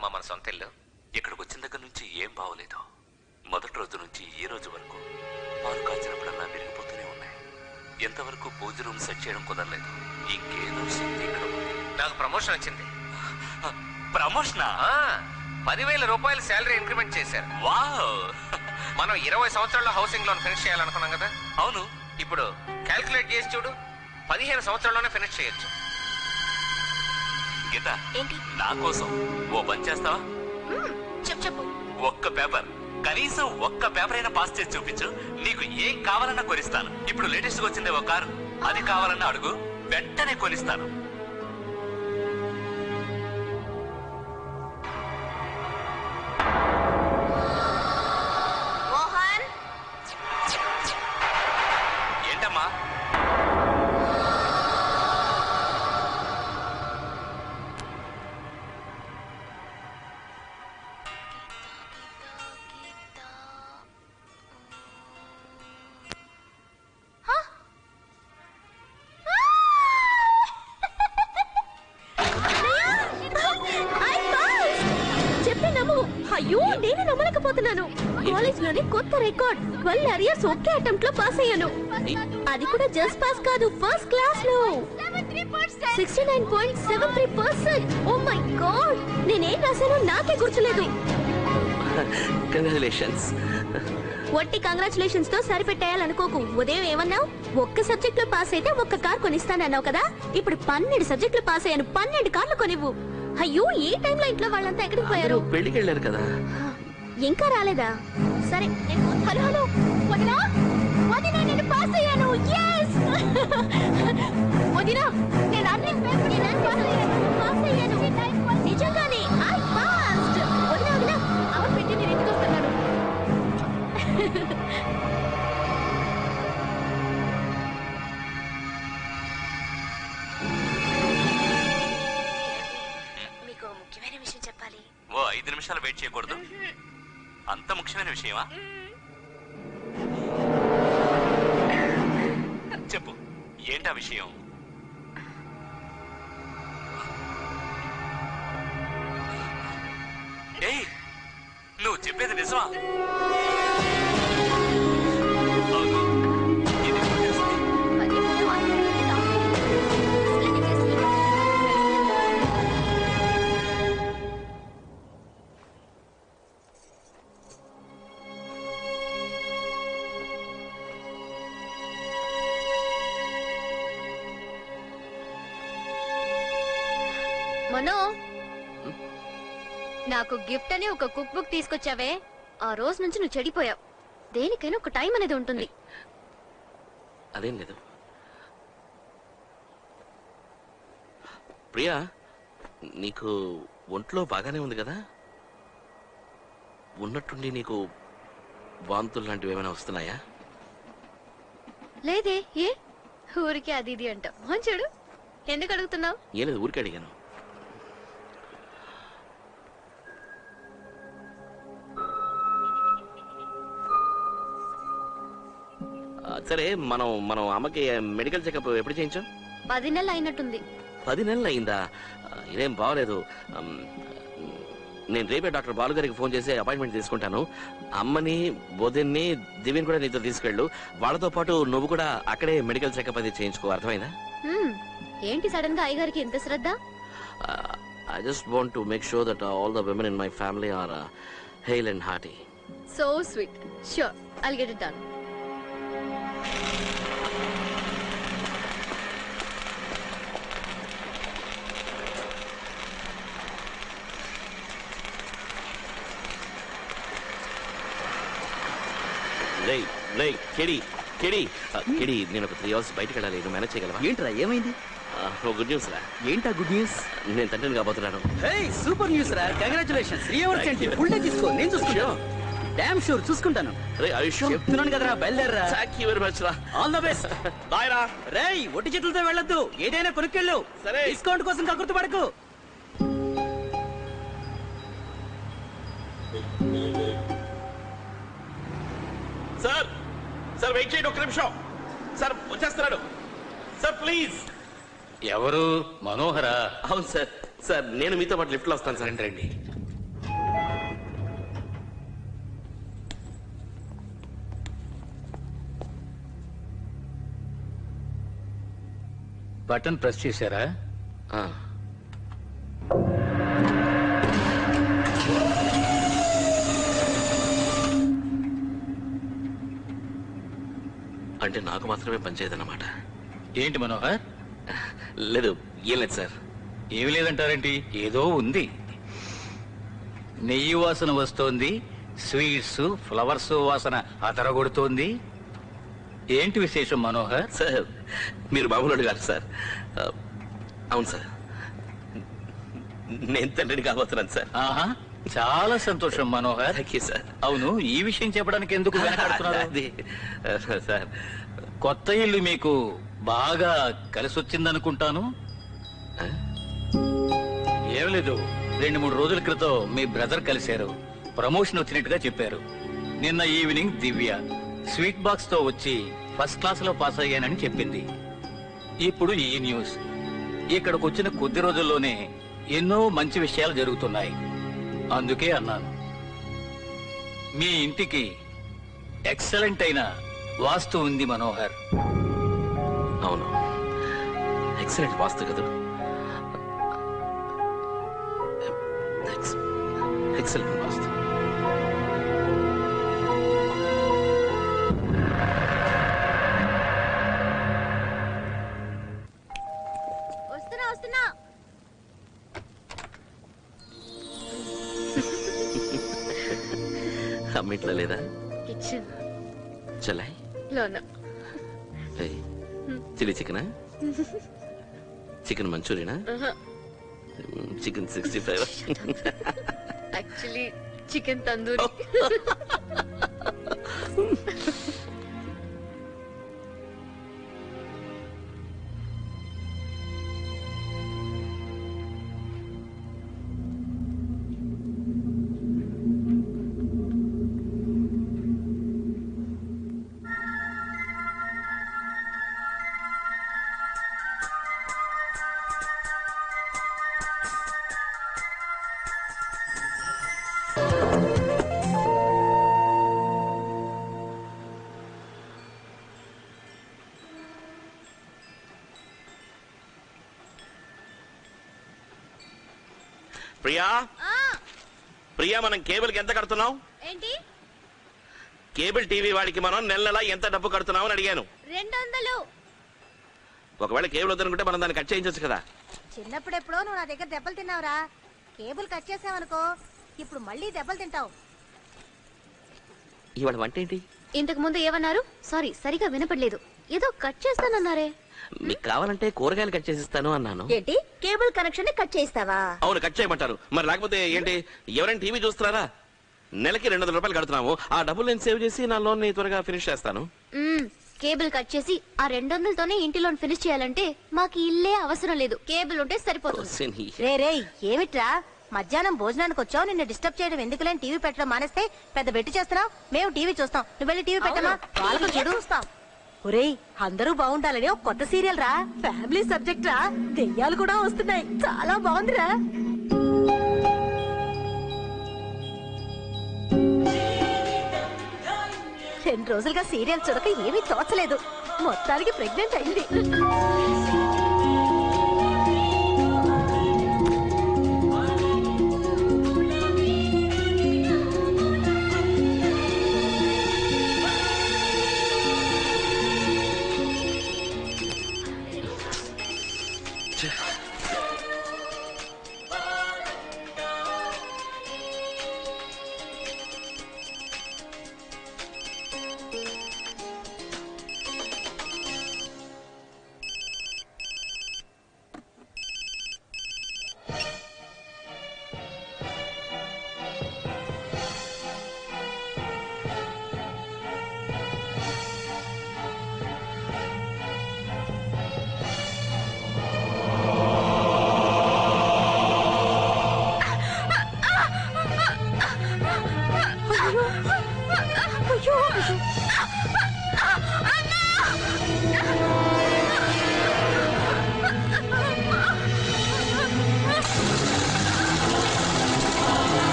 బాగుందమ్మా మన సొంత ఇల్లు? ఇక్కడికి వచ్చిన దగ్గర నుంచి ఏం బాగోలేదు. మొదటి రోజు నుంచి ఈ రోజు వరకు పాలు కాల్చినప్పుడల్లా విరిగిపోతూనే ఉన్నాయి. ఎంతవరకు పూజ రూమ్ సెట్ చేయడం కుదరలేదు. ఇంకేదో శక్తి ఇక్కడ ఉంది. నాకు ప్రమోషన్ వచ్చింది. ప్రమోషనా? 10,000 రూపాయలు శాలరీ ఇంక్రిమెంట్ చేశారు. వావ్! మనం 20 సంవత్సరాల్లో హౌసింగ్ లోన్ ఫినిష్ చేయాలనుకున్నాం కదా. అవును. ఇప్పుడు క్యాల్కులేట్ చేసి చూడు, 15 సంవత్సరాల్లోనే ఫినిష్ చేయొచ్చు. గీత, ఏంటి? నా కోసం ఓ పని చేస్తావా? చెప్పు. ఒక్క పేపర్, కనీసం ఒక్క పేపర్ అయినా పాస్ చేసి చూపించు. నీకు ఏం కావాలన్నా కొనిస్తాను. ఇప్పుడు లేటెస్ట్ గా వచ్చింది ఒక కారు, అది కావాలన్నా అడుగు, వెంటనే కొనిస్తాను. మోహన్, ఏంటమ్మా? అయ్యో నేను నమ్మలేకపోతున్నాను. కాలేజ్ లోనే కొత్త రికార్డ్ 12 అరియర్స్ ఒకే అటెంప్ట్ లో పాస్ అయ్యాను. అది కూడా జస్ట్ పాస్ కాదు, ఫస్ట్ క్లాస్ లో 69.73%. ఓ మై గాడ్, నేనేం రాశానో నాకే గుర్తులేదు. కంగ్రాచులేషన్స్. వట్టి కంగ్రాచులేషన్స్ తో సరిపెట్టేయాలనుకోకు. ఉదయం ఏమన్నావు? ఒక్క సబ్జెక్ట్ లో పాస్ అయితే ఒక్క కార్ కొనిస్తానన్నావు కదా. ఇప్పుడు 12 సబ్జెక్టులు పాస్ అయ్యాను, 12 కార్లు కొనివ్వు. అయ్యో, ఈ టైంలో ఇంట్లో వాళ్ళంతా ఎక్కడికి పోయారు? పెళ్లికి వెళ్ళారు కదా. ఇంకా రాలేదా? సరే. హలో హలో వదినా, వదినా నేను పాస్ అయ్యాను. yes వదినా, నేను అన్ని పాస్ అయ్యాను. నిజంగానే ఐ పాస్డ్. వదినా వదినా, అవర్ పెట్టి నేను ఇంటికి వస్తున్నాను. మీకు ముఖ్యమైన విషయం చెప్పాలి. ఓ 5 నిమిషాలు వెయిట్ చేయకూడదు? అంత ముఖ్యమైన విషయమా? చెప్పు, ఏంటా విషయం? ఏయ్, నువ్వు చెప్పేది నిజమా? అవును, ఇది ఎప్పుడు తెలిసింది? మనో, నాకు గిఫ్ట్ అని ఒక కుక్ బుక్ తీసుకొచ్చావే, ఆ రోజు నుంచి నువ్వు చెడిపోయావు. దేనికైనా ఒక టైం అనేది ఉంటుంది. అదేం లేదు ప్రియా, నీకు ఒంట్లో బాగానే ఉంది కదా? ఉన్నట్టుండి నీకు వాంతులు లాంటివి ఏమైనా వస్తున్నాయా? లేదే. ఏ ఊరికి అది ఇది అంటావు. చూడు, ఎందుకు అడుగుతున్నావు? ఏం లేదు, ఊరికి అడిగాను. సరే, మనం అమ్మకి మెడికల్ చెకప్ ఎప్పుడు చేయించాం? 10 నెలలు అయినట్టుంది. 10 నెలలు అయిందా? ఇదేం బాగలేదు. నేను రేపే డాక్టర్ బాలు గారికి ఫోన్ చేసి అపాయింట్మెంట్ తీసుకుంటాను. అమ్మని, బోధిని, దివ్యని కూడా నీతో తీసుకెళ్ళు. వాళ్ళతో పాటు నువ్వు కూడా అక్కడే మెడికల్ చెకప్ అది చేయించుకో. అర్థమైందా? ఏంటి సడన్ గా అయ్యగారికి ఎంత శ్రద్ధ? I just want to make sure that all the women in my family are hale and hearty. So sweet. Sure, I'll get it done. KD, నేను ఒక 3 hours బయటకు వెళ్ళాలి. నువ్వు మేనేజ్ చేయగలవా? ఏంట్రా, ఏమైంది? గుడ్ న్యూస్ రా. ఏంటా గుడ్ న్యూస్? నేను తండ్రిని కాబోతున్నాను. సూపర్ న్యూస్ రా, కంగ్రాచులేషన్స్. 3 hours ఏంటి, ఫుల్ డే తీసుకో, నేను చూసుకుంటాను. డామ్ షూర్, చూసుకుంటాను. చెప్తున్నాను కదరా, బయలుదేరరా. థాంక్ యూ వెరీ మచ్ రా. All the best. బాయ్ రా. రేయ్, ఒట్టి చేతులతో వెళ్ళొద్దు, ఏదైనా కొనుక్కెళ్ళు. సరే. డిస్కౌంట్ కోసం కక్కుర్తి పడకు. సార్, వెయిట్ చేయండి, 1 నిమిషం. సార్ వచ్చేస్తున్నాడు. Sir please. ఎవరు? మనోహరా? అవును సార్. నేను మీతో పాటు లిఫ్ట్ లో వస్తాను సార్. రండి. బటన్ ప్రెస్ చేశారా? ఆ. అంటే నాకు మాత్రమే పనిచేయదన్నమాట. ఏంటి మనోహర్? లేదు, ఏం లేదు సార్. ఏమి లేదంటారేంటి? ఏదో ఉంది. నెయ్యి వాసన వస్తోంది, స్వీట్స్ ఫ్లవర్స్ వాసన అతరగొడుతోంది. ఏంటి విశేషం మనోహర్? సార్ మీరు మామూలు గారు సార్. అవును సార్, నేను తండ్రిని కాబోతున్నాను సార్. ఆహా, చాలా సంతోషం మనోహర్. Thank you sir. అవును, ఈ విషయం చెప్పడానికి ఎందుకు వెనకాడుతున్నారు? అది సార్, కొత్త ఇల్లు మీకు బాగా కలిసి వచ్చిందనుకుంటాను. ఏం లేదు, 2-3 రోజుల క్రితం మీ బ్రదర్ కలిశారు. ప్రమోషన్ వచ్చినట్టుగా చెప్పారు. నిన్న ఈవినింగ్ దివ్య స్వీట్ బాక్స్ తో వచ్చి ఫస్ట్ క్లాస్ లో పాస్ అయ్యానని చెప్పింది. ఇప్పుడు ఈ న్యూస్. ఇక్కడికి వచ్చిన కొద్ది రోజుల్లోనే ఎన్నో మంచి విషయాలు జరుగుతున్నాయి. అందుకే అన్నాను, మీ ఇంటికి ఎక్సలెంట్ అయిన వాస్తు ఉంది మనోహర్. అవును, ఎక్సలెంట్ వాస్తు కదా. ఎక్సలెంట్ వాస్తు. వస్తున్నా వస్తున్నా. అమ్మిట్లో లేదా? కిచెన్ చలాయ్ లోన. చిల్లీ చికెనా? చికెన్ మంచూరియనా? Chicken 65? Actually chicken tandoori. Priya, Priya, మనం కేబుల్ కి ఎంత కడుతున్నాం? ఏంటి? కేబుల్ టీవీ వాడికి మనం నెల ఎంత డబ్బు కడుతున్నాం అని అడిగాను. 200. ఒకవేళ కేబుల్ వద్దనుకుంటే మనం దాన్ని కట్ చేయించచ్చు కదా. చిన్నప్పుడు ఎప్పుడో నువ్వు నా దగ్గర దెబ్బలు తిన్నావురా. కేబుల్ కట్ చేసావనుకో, ఇప్పుడు మళ్ళీ దెబ్బలు తింటావు. ఇవాళ వంట ఏంటి? ఇంతకు ముందు ఏమన్నారు? సారీ, సరిగా వినపడలేదు. ఏదో కట్ చేస్తానన్నారే. మీకు కావాలంటే కూరగాయలు కట్ చేసిస్తాను అన్నాను. ఏంటి, కేబుల్ కనెక్షన్ కట్ చేస్తావా? అవును, కట్ చేయమంటారు. మరి లేకపోతే ఏంటి? ఎవరైనా టీవీ చూస్తున్నారా? నెలకి 200 రూపాయలు కడుతున్నాము. ఆ డబ్బులు నేను సేవ్ చేసి నా లోన్ ని త్వరగా ఫినిష్ చేస్తాను. కేబుల్ కట్ చేసి ఆ 200తోనే ఇంటి లోన్ ఫినిష్ చేయాలంటే మాకు ఇల్లే అవసరం లేదు. కేబుల్ ఉంటే సరిపోతుంది. రే ఏమిట్రా, మధ్యాహ్నం భోజనానికి వచ్చావు, నిన్ను డిస్టర్బ్ చేయడం ఎందుకులేని టీవీ పెట్టడం మానేస్తే పెద్ద బెట్టి చేస్తున్నావు. మేము టీవీ చూస్తాం, నువ్వు వెళ్ళి టీవీ పెట్టమా. వాళ్ళకు చెడు చూస్తాం. ఒరేయ్, అందరూ బాగుండాలని ఒక కొత్త సీరియల్ రా, ఫ్యామిలీ సబ్జెక్ట్ రా, దెయ్యాలు కూడా వస్తున్నాయి, చాలా బాగుందిరా. రెండు రోజులుగా సీరియల్ చూడక ఏమీ తోచలేదు. మొత్తానికి ప్రెగ్నెంట్ అయింది.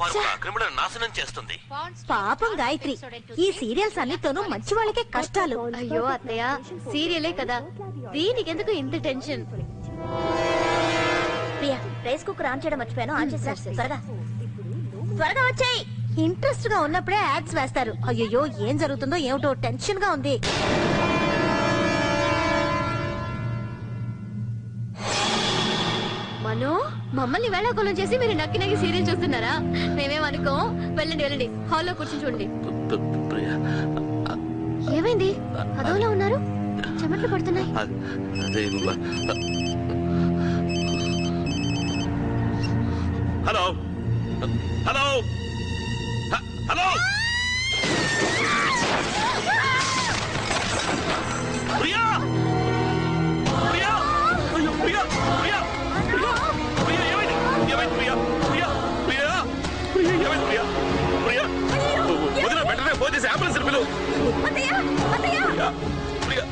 ఫార్ములా క్రిమినల్ నాశనం చేస్తుంది. పాపం గాయత్రి, ఈ సీరియల్స్ అన్నిటితోనూ మంచి వాళ్ళకే కష్టాలు. అయ్యో అత్తయ్య, సీరియలే కదా, దీనికి ఎందుకు ఇంత tension? Priya, rice cooker on చేయడం మర్చిపోయాను, ఆన్ చేసేసి త్వరగా వచ్చాయి. ఇంట్రెస్ట్ గా ఉన్నప్పుడే యాడ్స్ వేస్తారు. అయ్యో, ఏం జరుగుతుందో ఏమిటో టెన్షన్ గా ఉంది. మను, మమ్మల్ని వేళాకోళం చేసి మీరు నక్కి నక్కి సీరియల్ చూస్తున్నారా? మేమేమనుకో. వెళ్ళండి వెళ్ళండి, హాల్లో కూర్చొని చూడండి. ఏమైంది? అదోలా ఉన్నారు, చెమట్లు పడుతున్నాయి. Hello hello hello, Priya Priya, అయ్యో ప్రియా ప్రియా ప్రియా, ఏమైంది ఏమైంది ప్రియా ప్రియా ప్రియా ప్రియా, ఏమైంది ప్రియా ప్రియా, వదిన వెంటనే ఫోన్ చేసి అంబులెన్స్ పిలువు. ప్రియా ప్రియా,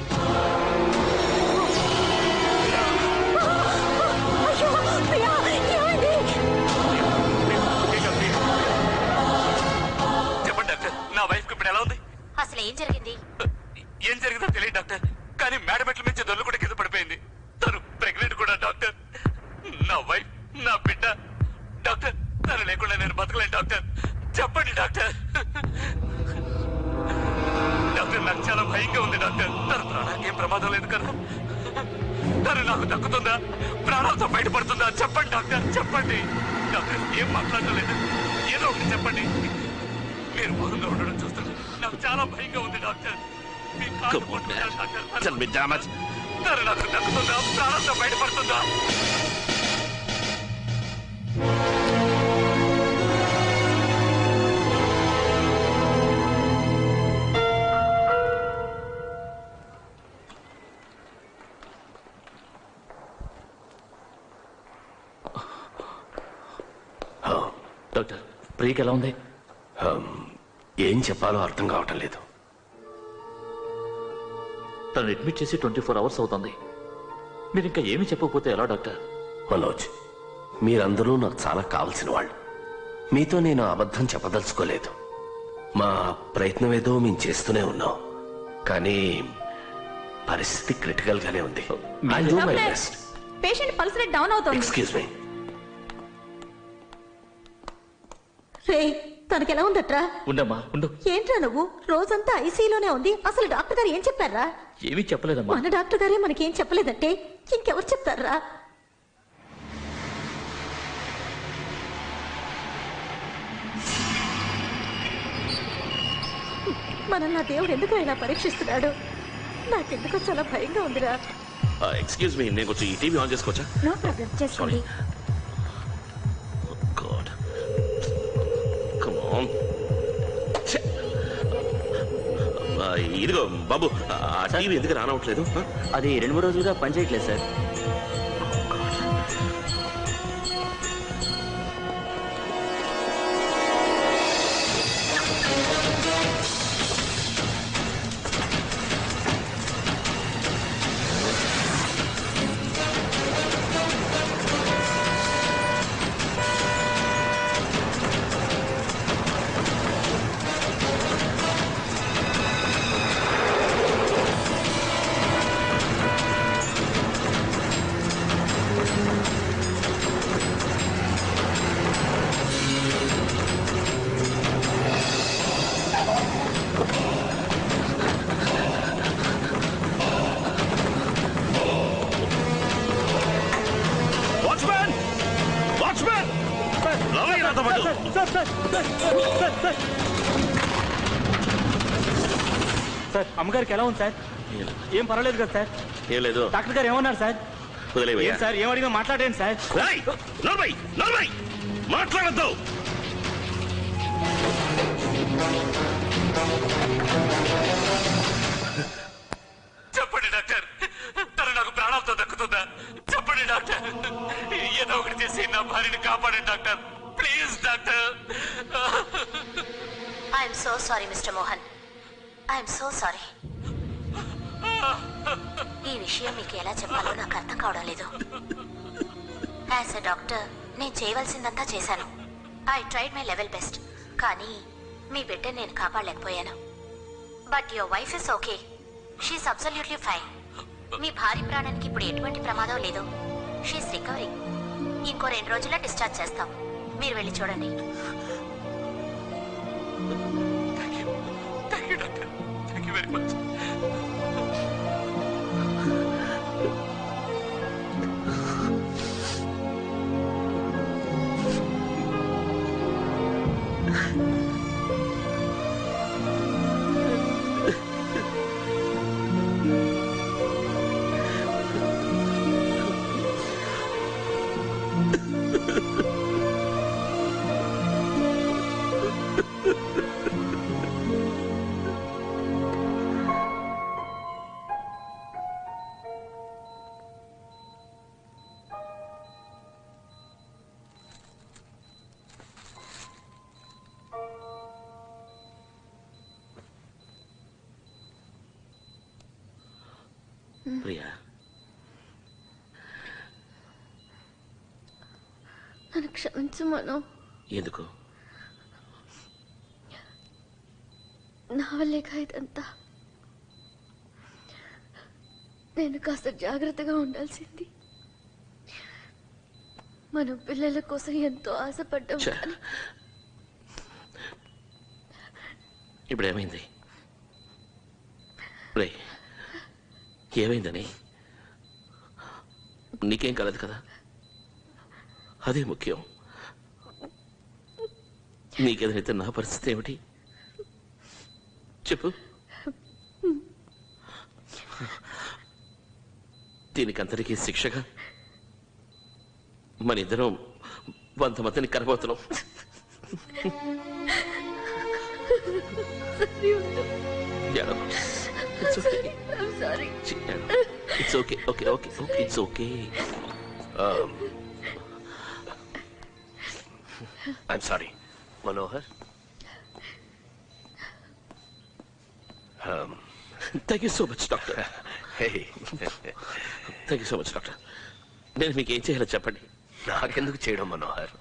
చెప్పండి డాక్టర్, నా వైఫ్ కి ఇప్పుడు ఎలా ఉంది? అసలు ఏం జరిగింది? ఏం జరిగిందో తెలియదు డాక్టర్, కానీ మేడ మెట్ల నుంచి దొల్లు కూడా కింద పడిపోయింది. తను ప్రెగ్నెంట్ కూడా డాక్టర్. నా వైఫ్, నా బిడ్డ డాక్టర్. తను లేకుండా నేను బతకలేను డాక్టర్. చెప్పండి డాక్టర్. డాక్టర్, నాకు చాలా భయంగా ఉంది డాక్టర్. తన ప్రాణానికి ఏం ప్రమాదం లేదు కదా? తను నాకు దక్కుతుందా? ప్రాణాలతో బయటపడుతుందా? చెప్పండి డాక్టర్, చెప్పండి డాక్టర్. ఏం మాట్లాడలేదు, ఏదో ఒకటి చెప్పండి. మీరు మౌనంగా ఉండడం చూస్తాను, నాకు చాలా భయంగా ఉంది డాక్టర్. మీ కాళ్ళు పట్టుకుంటాను డాక్టర్. తను నాకు దక్కుతుందా? ప్రాణాలతో బయటపడుతుందా? డాక్టర్, ప్రియకి ఎలా ఉంది? ఏం చెప్పాలో అర్థం కావటం లేదు. తను అడ్మిట్ చేసి 24 hours అవుతుంది. మీరు ఇంకా ఏమి చెప్పకపోతే ఎలా డాక్టర్? మనోజ్, మీరందరూ నాకు చాలా కావలసిన వాళ్ళు. మీతో నేను అబద్ధం చెప్పదలుచుకోలేదు. మా ప్రయత్నం ఏదో మేము చేస్తూనే ఉన్నాం, కానీ పరిస్థితి క్రిటికల్ గానే ఉంది. I'll do my best. Patient pulse rate down అవుతోంది. Excuse me. రే, తనకి ఎలా ఉందట్రా? ఉండమ్మా ఉండు. ఏంట్రా నువ్వు? రోజంతా ఐసీలోనే ఉంది. అసలు డాక్టర్ గారు ఏం చెప్పారా? ఏమీ చెప్పలేదమ్మా. మన డాక్టర్ గారే మనకేం చెప్పలేదంటే ఇంకెవరు చెప్తారా? మనల్ని దేవుడు ఎందుకు ఇలా పరీక్షిస్తున్నాడు? నాకెందుకో చాలా భయంగా ఉందిరా. ఎక్స్క్యూజ్ మీ, నేను కొంచెం ఈ టీవీ ఆన్ చేసుకోవచ్చా? నో ప్రాబ్లం, చేసుకోండి. God, come on. ఇదిగో బాబు, ఆ టీవీ ఎందుకు రాన్ అవ్వట్లేదు? అది 2-3 రోజులుగా పనిచేయట్లేదు సార్. సార్, అమ్మగారికి ఎలా ఉంది సార్? ఏం పర్వాలేదు కదా సార్? ఏం లేదు. డాక్టర్ గారు ఏమన్నారు సార్? వదిలేవయ్యా. సార్ ఏం అడిగినా మాట్లాడండి సార్. మాట్లాడద్దు. చెప్పండి డాక్టర్, తను నాకు ప్రాణాలతో దక్కుతుందా? చెప్పండి డాక్టర్. ఏదో ఒకటి చేసి నా భార్యని కాపాడండి doctor, please doctor. I'm so sorry mister Mohan, I'm so sorry. ఈ విషయం మీకు ఎలా చెప్పాలో నాకు అర్థం కావడం లేదు. యాజ్ ఎ డాక్టర్ నేను చేయవలసిందంతా చేశాను. I tried my level best, కానీ మీ బిడ్డ నేను కాపాడలేకపోయాను. But your wife is okay, she's absolutely fine. మీ భార్య ప్రాణానికి ఇప్పుడు ఎటువంటి ప్రమాదం లేదు. She's recovering. ఇంకో 2 రోజుల్లో డిశ్చార్జ్ చేస్తాం. మీరు వెళ్ళి చూడండి. Thank you doctor, thank you very much. Priya, నన్ను క్షమించు మనో. ఎందుకు? నా వల్లేగా ఇదంతా. నేను కాస్త జాగ్రత్తగా ఉండాల్సింది. మనం పిల్లల కోసం ఎంతో ఆశపడ్డాం. ఇప్పుడు ఏమైంది? ఏమైందని? నీకేం కలదు కదా, అదే ముఖ్యం. నీకేదైతే నా పరిస్థితి ఏమిటి చెప్పు. దీనికంతటికీ శిక్షగా మన ఇద్దరం 100 మందిని కనబోతున్నాం. It's okay. It's okay. I'm sorry, Manohar. Thank you so much, doctor. Hey. Thank you so much, doctor. నేను మీకు ఏం చేయాలో చెప్పండి. నాకెందుకు చేయడం మనోహర్?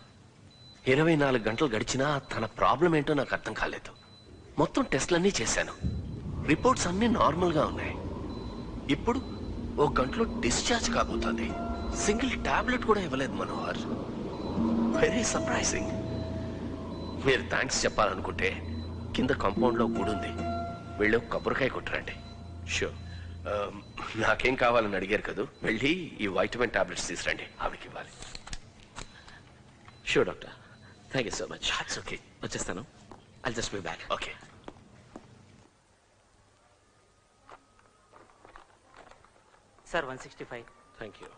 24 గంటలు గడిచినా తన ప్రాబ్లం ఏంటో నాకు అర్థం కాలేదు. మొత్తం టెస్ట్లన్నీ చేశాను, రిపోర్ట్స్ అన్నీ నార్మల్గా ఉన్నాయి. ఇప్పుడు 1 గంటలో డిశ్చార్జ్ కాబోతుంది. సింగిల్ టాబ్లెట్ కూడా ఇవ్వలేదు మనోహర్. Very surprising. మీరు థ్యాంక్స్ చెప్పాలనుకుంటే కింద కాంపౌండ్లో గుడి ఉంది, వెళ్ళి కొబ్బరికాయ కొట్టరండి. షూర్. నాకేం కావాలని అడిగారు కదా, వెళ్ళి ఈ వైటమిన్ టాబ్లెట్స్ తీసురండి, ఆవిడకి ఇవ్వాలి. Sure doctor, thank you so much. It's okay, వచ్చేస్తాను. I'll just be back. Okay. Sir 165. Thank you.